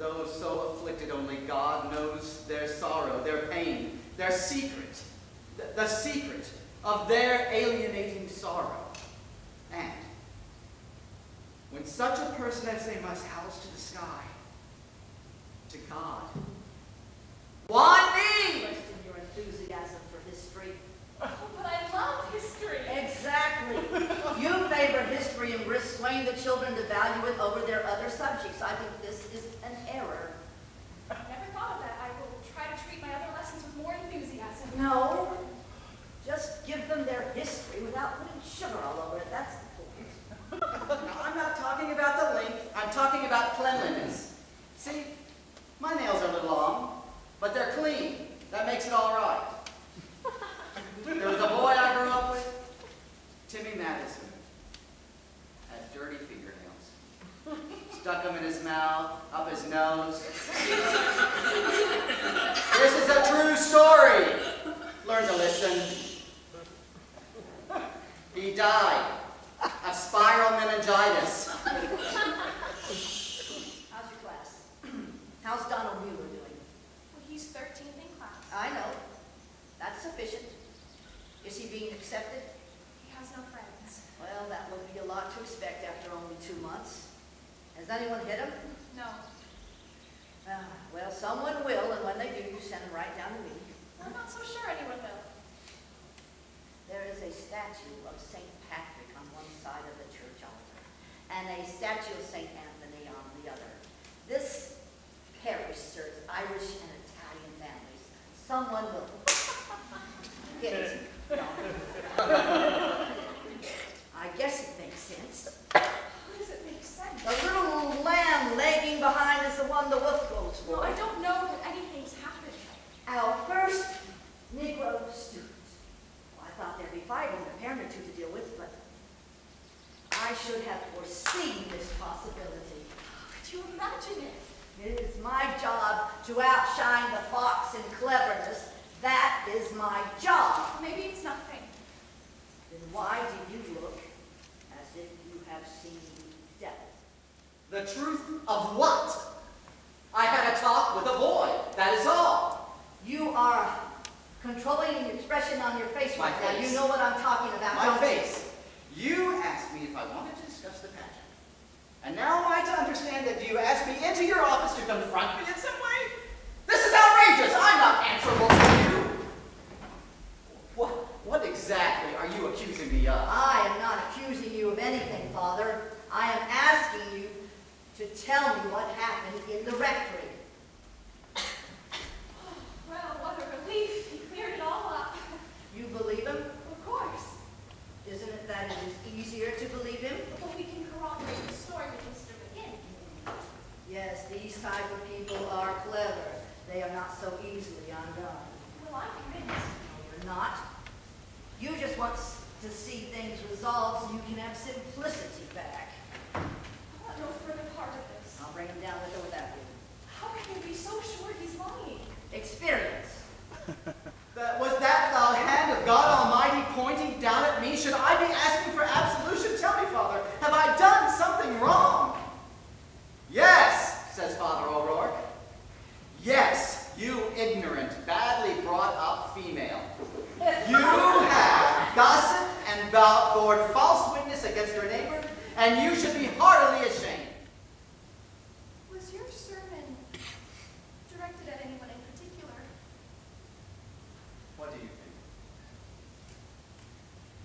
those so afflicted, only God knows their sorrow, their pain, their secret, the secret of their alienating sorrow. And when such a person as they must house to the sky, to God, why me? Question your enthusiasm for history. Oh, but I love history. Exactly. You favor history and risk swaying the children to value it over their other subjects. I think this is an error. I never thought of that. I will try to treat my other lessons with more enthusiasm. No. Just give them their history without putting sugar all over it. That's the point. I'm not talking about the length. I'm talking about cleanliness. See, my nails are a little long, but they're clean. That makes it all right. There was a boy I grew up with, Timmy Madison, had dirty fingernails. Stuck them in his mouth, up his nose. This is a true story. Learn to listen. He died of spiral meningitis. How's your class? How's Donald Mueller doing? Well, he's 13th in class. I know. That's sufficient. Is he being accepted? He has no friends. Well, that would be a lot to expect after only 2 months. Has anyone hit him? No. Well, someone will, and when they do, you send them right down to me. I'm not so sure anyone will. There is a statue of St. Patrick on one side of the church altar, and a statue of St. Anthony on the other. This parish serves Irish and Italian families. Someone will hit it. No. I guess it makes sense. How does it make sense? The little lamb lagging behind is the one the wolf goes for. Well, I don't know that anything's happened. Our first Negro student. Well, I thought there'd be 5 and a parent or 2 to deal with, but I should have foreseen this possibility. Could you imagine it? It is my job to outshine the fox in cleverness. That is my job. Maybe it's nothing. Then why do you look as if you have seen the devil? The truth of what? I had a talk with a boy, that is all. You are controlling the expression on your face right now. You know what I'm talking about, My don't face. You asked me if I wanted to discuss the pageant. And now am I to understand that you asked me into your office to confront me in some way? This is outrageous! I'm not answerable to you! What exactly are you accusing me of? I am not accusing you of anything, Father. I am asking you to tell me what happened in the rectory. Well, what a relief. He cleared it all up. You believe him? Of course. Isn't it that it is easier to believe him? But we can corroborate the story with Mr. McGinn. Yes, these type of people are clever. They are not so easily undone. Well, I'm convinced. No, you're not. You just want to see things resolved so you can have simplicity back. I want no further part of this. I'll bring him down with or without you. How can you be so sure he's lying? Experience. Was that the hand of God Almighty pointing down at me? Should I be asking for absolution? Tell me, Father, have I done something wrong? Yes, says Father O'Rourke. Yes, you ignorant, badly brought up female. You have gossiped and borne false witness against your neighbor, and you should be heartily ashamed. Was your sermon directed at anyone in particular? What do you think?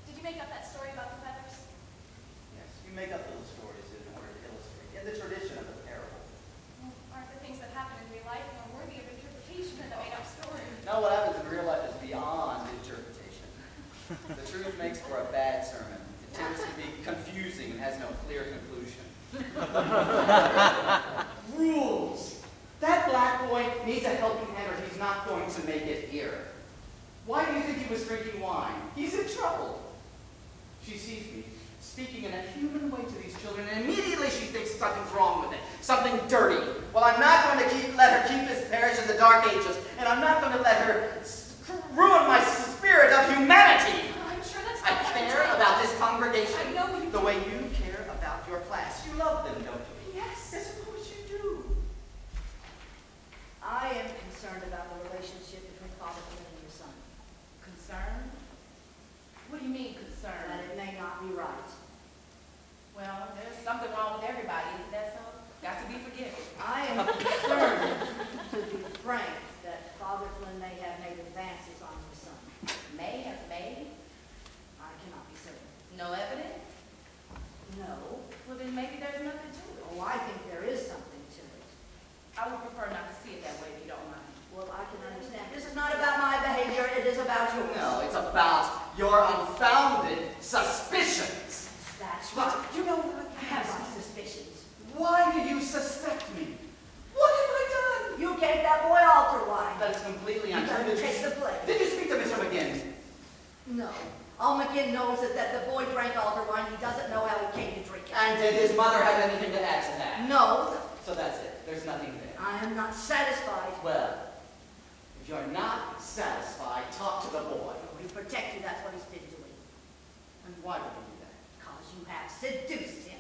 Did you make up that story about the feathers? Yes, you make up little stories in order to illustrate, in the tradition of the parable. Well, aren't the things that happen in real life more worthy of interpretation than a made-up story? No, what happens in real life is beyond interpretation. The truth makes for a bad sermon. It tends to be confusing and has no clear conclusion. Rules. That black boy needs a helping hand or he's not going to make it here. Why do you think he was drinking wine? He's in trouble. She sees me speaking in a human way to these children, and immediately she thinks something's wrong with it, something dirty. Well, I'm not going to let her keep this parish in the Dark Ages, and I'm not going to let her ruin my spirit of humanity. I'm sure that's I not what care I'm about doing. this congregation I know you the way you care about your class. You love them, don't you? Yes. Yes, of course you do. concerned about the relationship between Father Flynn and your son. Concerned? What do you mean, That concerned? it may not be right. Well, there's something wrong with everybody, isn't that so? Got to be forgiven. I am concerned, to be frank, that Father Flynn may have made advances on your son. May have made? I cannot be certain. No evidence? No. Well, then maybe there's nothing to it. Oh, I think there is something to it. I would prefer not to see it that way if you don't mind. Well, I can understand. This is not about my behavior, it is about yours. No, it's about your unfounded suspicions. That's But right. you know what? I have my suspicions. Why do you suspect me? What have I done? You gave that boy altar wine. That is completely You untrue. better take the blame. Did you speak to Mr. McGinn? No. All McGinn knows is that the boy drank altar wine. He doesn't know how he came to drink it. And did his mother have anything to add to that? No. So that's it. There's nothing there. I am not satisfied. Well, if you're not satisfied, talk to the boy. To protect you, that's what he's been doing. And why would he do that? Because you have seduced him.